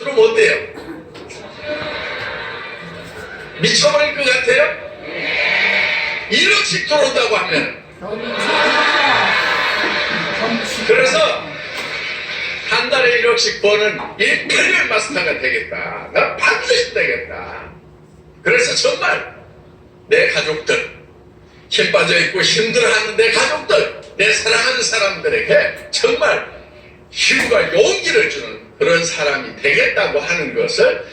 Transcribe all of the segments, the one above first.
들으면 어때요? 미쳐버릴 것 같아요? 1억씩 들어온다고 하면. 그래서 한 달에 1억씩 버는 일패럴 마스터가 되겠다. 나 반드시 되겠다. 그래서 정말 내 가족들, 힘 빠져있고 힘들어하는 내 가족들, 내 사랑하는 사람들에게 정말 힘과 용기를 주는 그런 사람이 되겠다고 하는 것을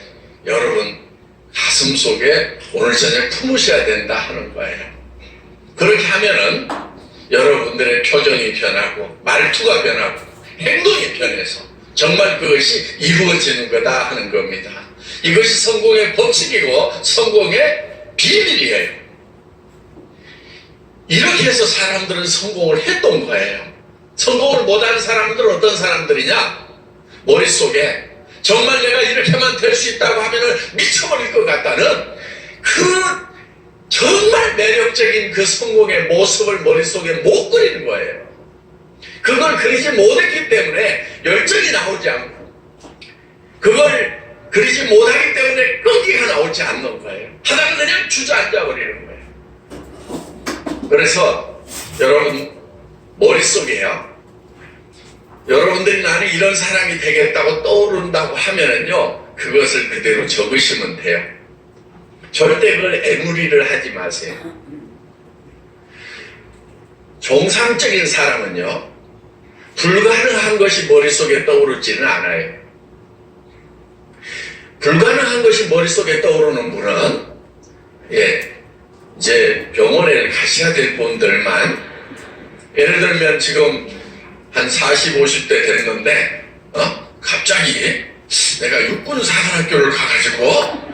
여러분 가슴 속에 오늘 저녁 품으셔야 된다 하는 거예요. 그렇게 하면은 여러분들의 표정이 변하고 말투가 변하고 행동이 변해서 정말 그것이 이루어지는 거다 하는 겁니다. 이것이 성공의 법칙이고 성공의 비밀이에요. 이렇게 해서 사람들은 성공을 했던 거예요. 성공을 못하는 사람들은 어떤 사람들이냐? 머릿속에 정말 내가 이렇게만 될 수 있다고 하면 미쳐버릴 것 같다는 그 정말 매력적인 그 성공의 모습을 머릿속에 못 그리는 거예요. 그걸 그리지 못했기 때문에 열정이 나오지 않고 그걸 그리지 못하기 때문에 끈기가 나오지 않는 거예요. 하다가 그냥 주저앉아 버리는 거예요. 그래서 여러분 머릿속에요. 여러분들이 나는 이런 사람이 되겠다고 떠오른다고 하면은요, 그것을 그대로 적으시면 돼요. 절대 그걸 애무리를 하지 마세요. 정상적인 사람은요, 불가능한 것이 머릿속에 떠오르지는 않아요. 불가능한 것이 머릿속에 떠오르는 분은, 이제 병원에 가셔야 될 분들만, 예를 들면 지금 한 40, 50대 됐는데, 갑자기 내가 육군사관학교를 가가지고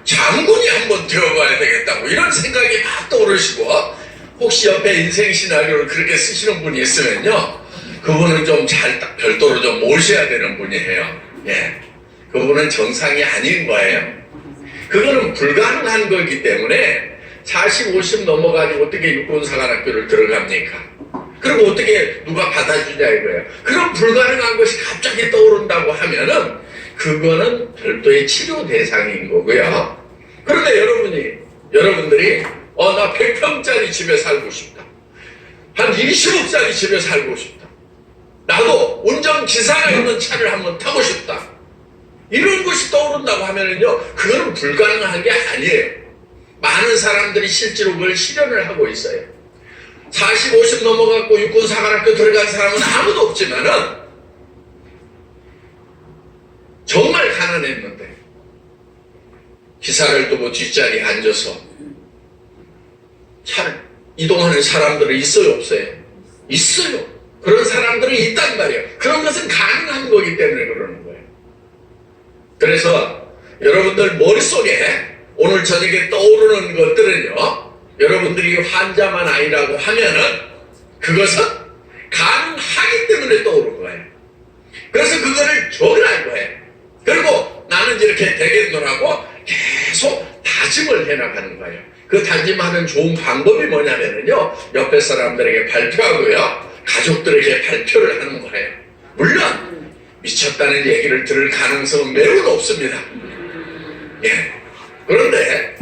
장군이 한번 되어봐야 되겠다고 이런 생각이 막 떠오르시고, 혹시 옆에 인생 시나리오를 그렇게 쓰시는 분이 있으면요, 그분은 좀 잘 별도로 좀 모셔야 되는 분이에요. 그분은 정상이 아닌 거예요. 그거는 불가능한 거기 때문에 40, 50 넘어가지고 어떻게 육군사관학교를 들어갑니까? 그럼 어떻게 누가 받아주냐 이거예요. 그럼 불가능한 것이 갑자기 떠오른다고 하면은 그거는 별도의 치료 대상인 거고요. 그런데 여러분들이 나 100평짜리 집에 살고 싶다. 한 20억짜리 집에 살고 싶다. 나도 운전기사가 있는 차를 한번 타고 싶다. 이런 것이 떠오른다고 하면은요, 그거는 불가능한 게 아니에요. 많은 사람들이 실제로 그걸 실현을 하고 있어요. 40, 50 넘어갔고 육군사관학교 들어간 사람은 아무도 없지만은 정말 가난했는데 기사를 두고 뒷자리에 앉아서 차를 이동하는 사람들은 있어요, 없어요? 있어요. 그런 사람들은 있단 말이에요. 그런 것은 가능한 거기 때문에 그러는 거예요. 그래서 여러분들 머릿속에 오늘 저녁에 떠오르는 것들은요, 여러분들이 환자만 아니라고 하면은 그것은 가능하기 때문에 떠오른 거예요. 그래서 그거를 적으라는 거예요. 그리고 나는 이렇게 되겠노라고 계속 다짐을 해나가는 거예요. 그 다짐하는 좋은 방법이 뭐냐면요, 옆에 사람들에게 발표하고요, 가족들에게 발표를 하는 거예요. 물론 미쳤다는 얘기를 들을 가능성은 매우 높습니다. 그런데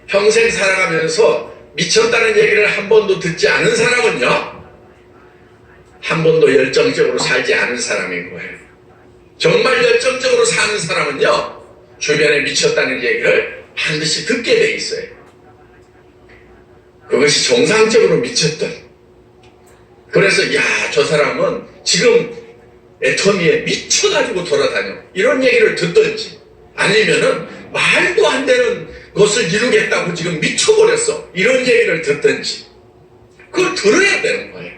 평생 살아가면서 미쳤다는 얘기를 한 번도 듣지 않은 사람은요, 한 번도 열정적으로 살지 않은 사람인 거예요. 정말 열정적으로 사는 사람은요, 주변에 미쳤다는 얘기를 반드시 듣게 돼 있어요. 그것이 정상적으로 미쳤던. 그래서 저 사람은 지금 애터미에 미쳐가지고 돌아다녀, 이런 얘기를 듣든지, 아니면은 말도 안 되는 것을 이루겠다고 지금 미쳐버렸어, 이런 얘기를 듣든지, 그걸 들어야 되는 거예요.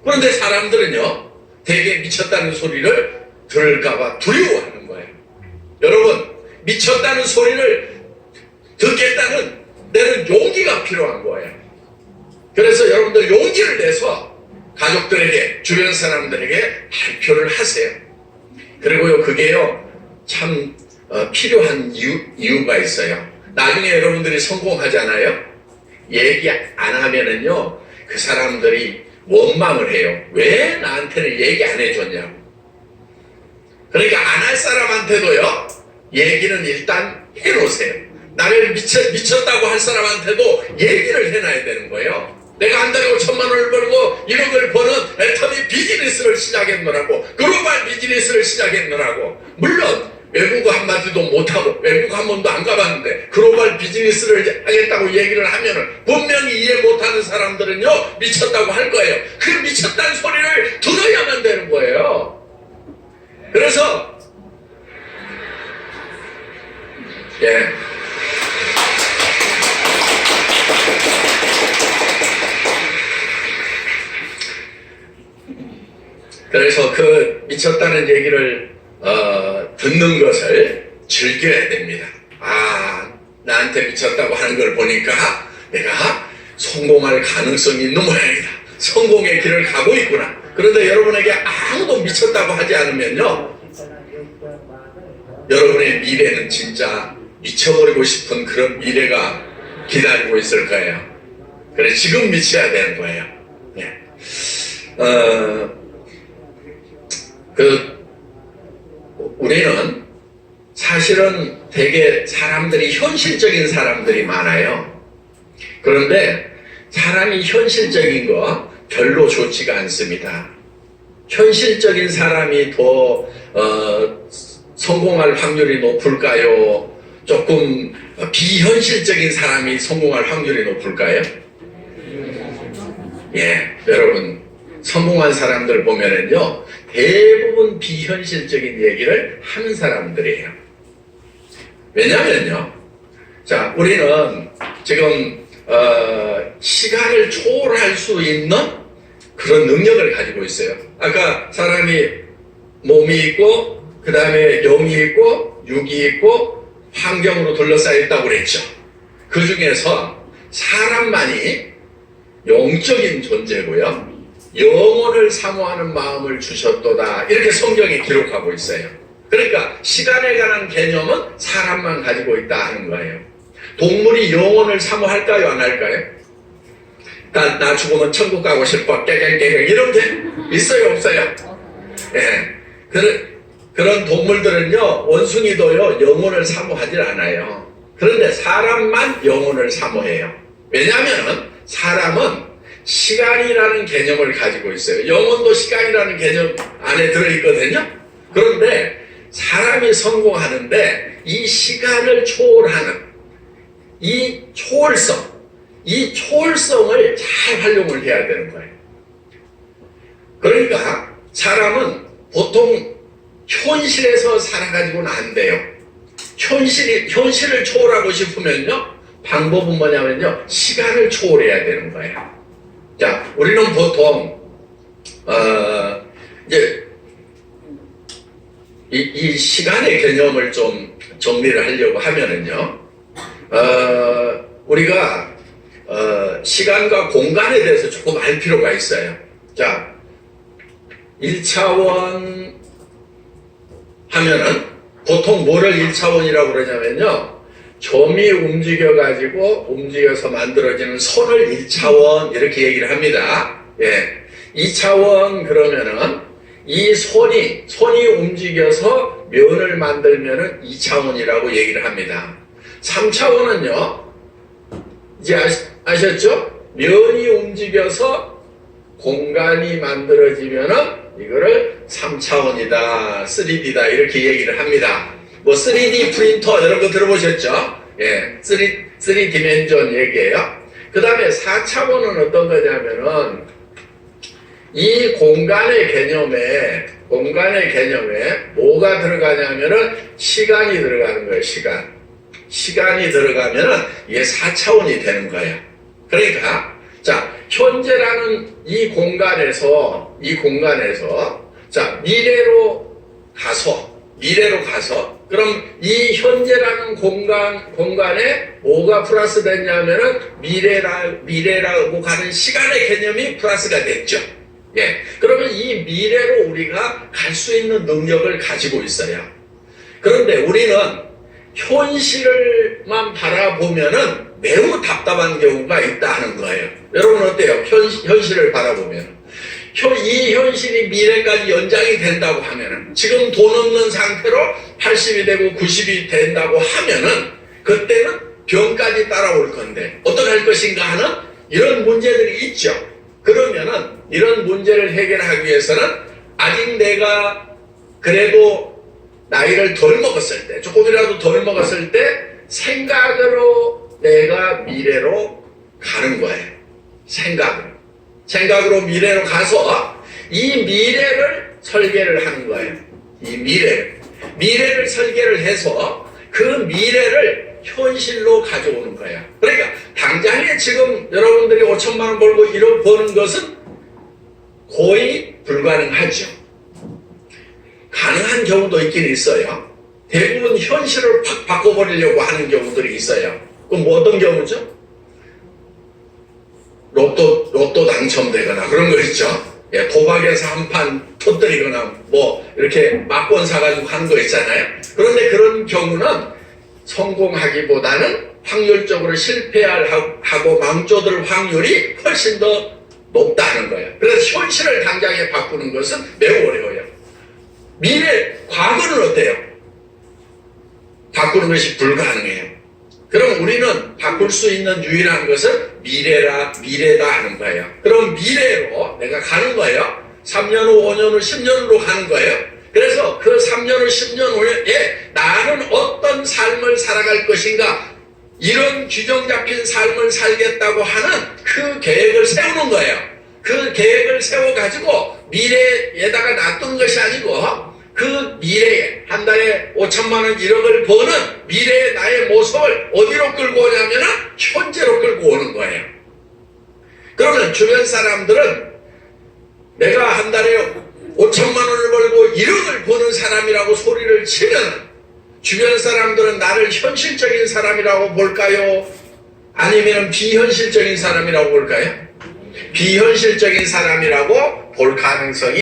그런데 사람들은요, 되게 미쳤다는 소리를 들을까봐 두려워하는 거예요. 여러분, 미쳤다는 소리를 듣겠다는 데는 용기가 필요한 거예요. 그래서 여러분들 용기를 내서 가족들에게, 주변 사람들에게 발표를 하세요. 그리고요, 그게요, 참 필요한 이유가 있어요. 나중에 여러분들이 성공하잖아요. 얘기 안 하면은요, 그 사람들이 원망을 해요. 왜 나한테는 얘기 안 해줬냐고. 그러니까 안 할 사람한테도요, 얘기는 일단 해놓으세요. 나를 미쳤다고 할 사람한테도 얘기를 해놔야 되는 거예요. 내가 한 달에 5천만 원을 벌고 1억을 버는 애터미 비즈니스를 시작했느라고, 글로벌 비즈니스를 시작했느라고. 물론 외국어 한마디도 못하고 외국 한 번도 안 가봤는데 글로벌 비즈니스를 하겠다고 얘기를 하면은 분명히 이해 못하는 사람들은요, 미쳤다고 할 거예요. 그 미쳤다는 소리를 들어야만 되는 거예요. 그래서 그래서 그 미쳤다는 얘기를 듣는 것을 즐겨야 됩니다. 아, 나한테 미쳤다고 하는 걸 보니까 내가 성공할 가능성이 있는 모양이다. 성공의 길을 가고 있구나. 그런데 여러분에게 아무도 미쳤다고 하지 않으면요, 여러분의 미래는 진짜 미쳐버리고 싶은 그런 미래가 기다리고 있을 거예요. 그래, 지금 미쳐야 되는 거예요. 우리는 사실은 되게 사람들이 현실적인 사람들이 많아요. 그런데 사람이 현실적인 거 별로 좋지가 않습니다. 현실적인 사람이 더 성공할 확률이 높을까요? 조금 비현실적인 사람이 성공할 확률이 높을까요? 여러분, 성공한 사람들 보면은요, 대부분 비현실적인 얘기를 하는 사람들이에요. 왜냐면요, 자, 우리는 지금 시간을 초월할 수 있는 그런 능력을 가지고 있어요. 아까 사람이 몸이 있고, 그 다음에 영이 있고, 육이 있고, 환경으로 둘러싸여 있다고 그랬죠. 그 중에서 사람만이 영적인 존재고요, 영혼을 사모하는 마음을 주셨도다, 이렇게 성경이 기록하고 있어요. 그러니까 시간에 관한 개념은 사람만 가지고 있다 하는 거예요. 동물이 영혼을 사모할까요, 안 할까요? 나 죽으면 천국 가고 싶어, 깨갱깨갱, 이런 게 있어요, 없어요? 그런 동물들은요, 원숭이도요, 영혼을 사모하질 않아요. 그런데 사람만 영혼을 사모해요. 왜냐하면 사람은 시간이라는 개념을 가지고 있어요. 영혼도 시간이라는 개념 안에 들어있거든요. 그런데 사람이 성공하는데 이 시간을 초월하는 이 초월성을 잘 활용을 해야 되는 거예요. 그러니까 사람은 보통 현실에서 살아가지고는 안 돼요. 현실을 초월하고 싶으면요, 방법은 뭐냐면요, 시간을 초월해야 되는 거예요. 자, 우리는 보통 이제 이 시간의 개념을 좀 정리를 하려고 하면은요, 우리가 시간과 공간에 대해서 조금 알 필요가 있어요. 자, 1차원 하면은 보통 뭐를 1차원이라고 그러냐면요, 점이 움직여서 만들어지는 선을 1차원 이렇게 얘기를 합니다. 2차원 그러면은 이 선이 움직여서 면을 만들면은 2차원이라고 얘기를 합니다. 3차원은요, 이제 아셨죠? 면이 움직여서 공간이 만들어지면은 이거를 3차원이다, 3D다 이렇게 얘기를 합니다. 뭐 3D 프린터 이런 거 들어보셨죠? 3디멘전 얘기예요. 그 다음에 4차원은 어떤 거냐면은 이 공간의 개념에 뭐가 들어가냐면은 시간이 들어가는 거예요. 시간이 들어가면은 이게 4차원이 되는 거예요. 그러니까 자, 현재라는 이 공간에서 자, 미래로 가서 그럼 이 현재라는 공간에 뭐가 플러스 됐냐면은 미래라고 가는 시간의 개념이 플러스가 됐죠. 그러면 이 미래로 우리가 갈 수 있는 능력을 가지고 있어요. 그런데 우리는 현실만 바라보면은 매우 답답한 경우가 있다 하는 거예요. 여러분 어때요? 현실을 바라보면. 이 현실이 미래까지 연장이 된다고 하면은, 지금 돈 없는 상태로 80이 되고 90이 된다고 하면은, 그때는 병까지 따라올 건데 어떻게 할 것인가 하는 이런 문제들이 있죠. 그러면은 이런 문제를 해결하기 위해서는 아직 내가 그래도 나이를 덜 먹었을 때, 조금이라도 덜 먹었을 때 생각으로 내가 미래로 가는 거예요. 생각으로 미래로 가서 이 미래를 설계를 하는 거예요. 이 미래를 설계를 해서 그 미래를 현실로 가져오는 거야. 그러니까 당장에 지금 여러분들이 5천만 원 벌고 1억 버는 것은 거의 불가능하죠. 가능한 경우도 있긴 있어요. 대부분 현실을 팍 바꿔버리려고 하는 경우들이 있어요. 그럼 뭐 어떤 경우죠? 로또 당첨되거나 그런 거 있죠. 예, 도박에서 한 판 터뜨리거나 뭐 이렇게 막권 사가지고 하는 거 있잖아요. 그런데 그런 경우는 성공하기보다는 확률적으로 실패하고 망조들 확률이 훨씬 더 높다는 거예요. 그래서 현실을 당장에 바꾸는 것은 매우 어려워요. 과거는 어때요? 바꾸는 것이 불가능해요. 그럼 우리는 바꿀 수 있는 유일한 것은 미래다 하는 거예요. 그럼 미래로 내가 가는 거예요. 3년 후, 5년 후, 10년 후로 가는 거예요. 그래서 그 3년 후, 10년 후에 나는 어떤 삶을 살아갈 것인가, 이런 규정 잡힌 삶을 살겠다고 하는 그 계획을 세우는 거예요. 그 계획을 세워가지고 미래에다가 놔둔 것이 아니고 그 미래에 한 달에 5천만 원 1억을 버는 미래의 나의 모습을 어디로 끌고 오냐면 현재로 끌고 오는 거예요. 그러면 주변 사람들은 내가 한 달에 5천만 원을 벌고 1억을 버는 사람이라고 소리를 치면 주변 사람들은 나를 현실적인 사람이라고 볼까요? 아니면 비현실적인 사람이라고 볼까요? 비현실적인 사람이라고 볼 가능성이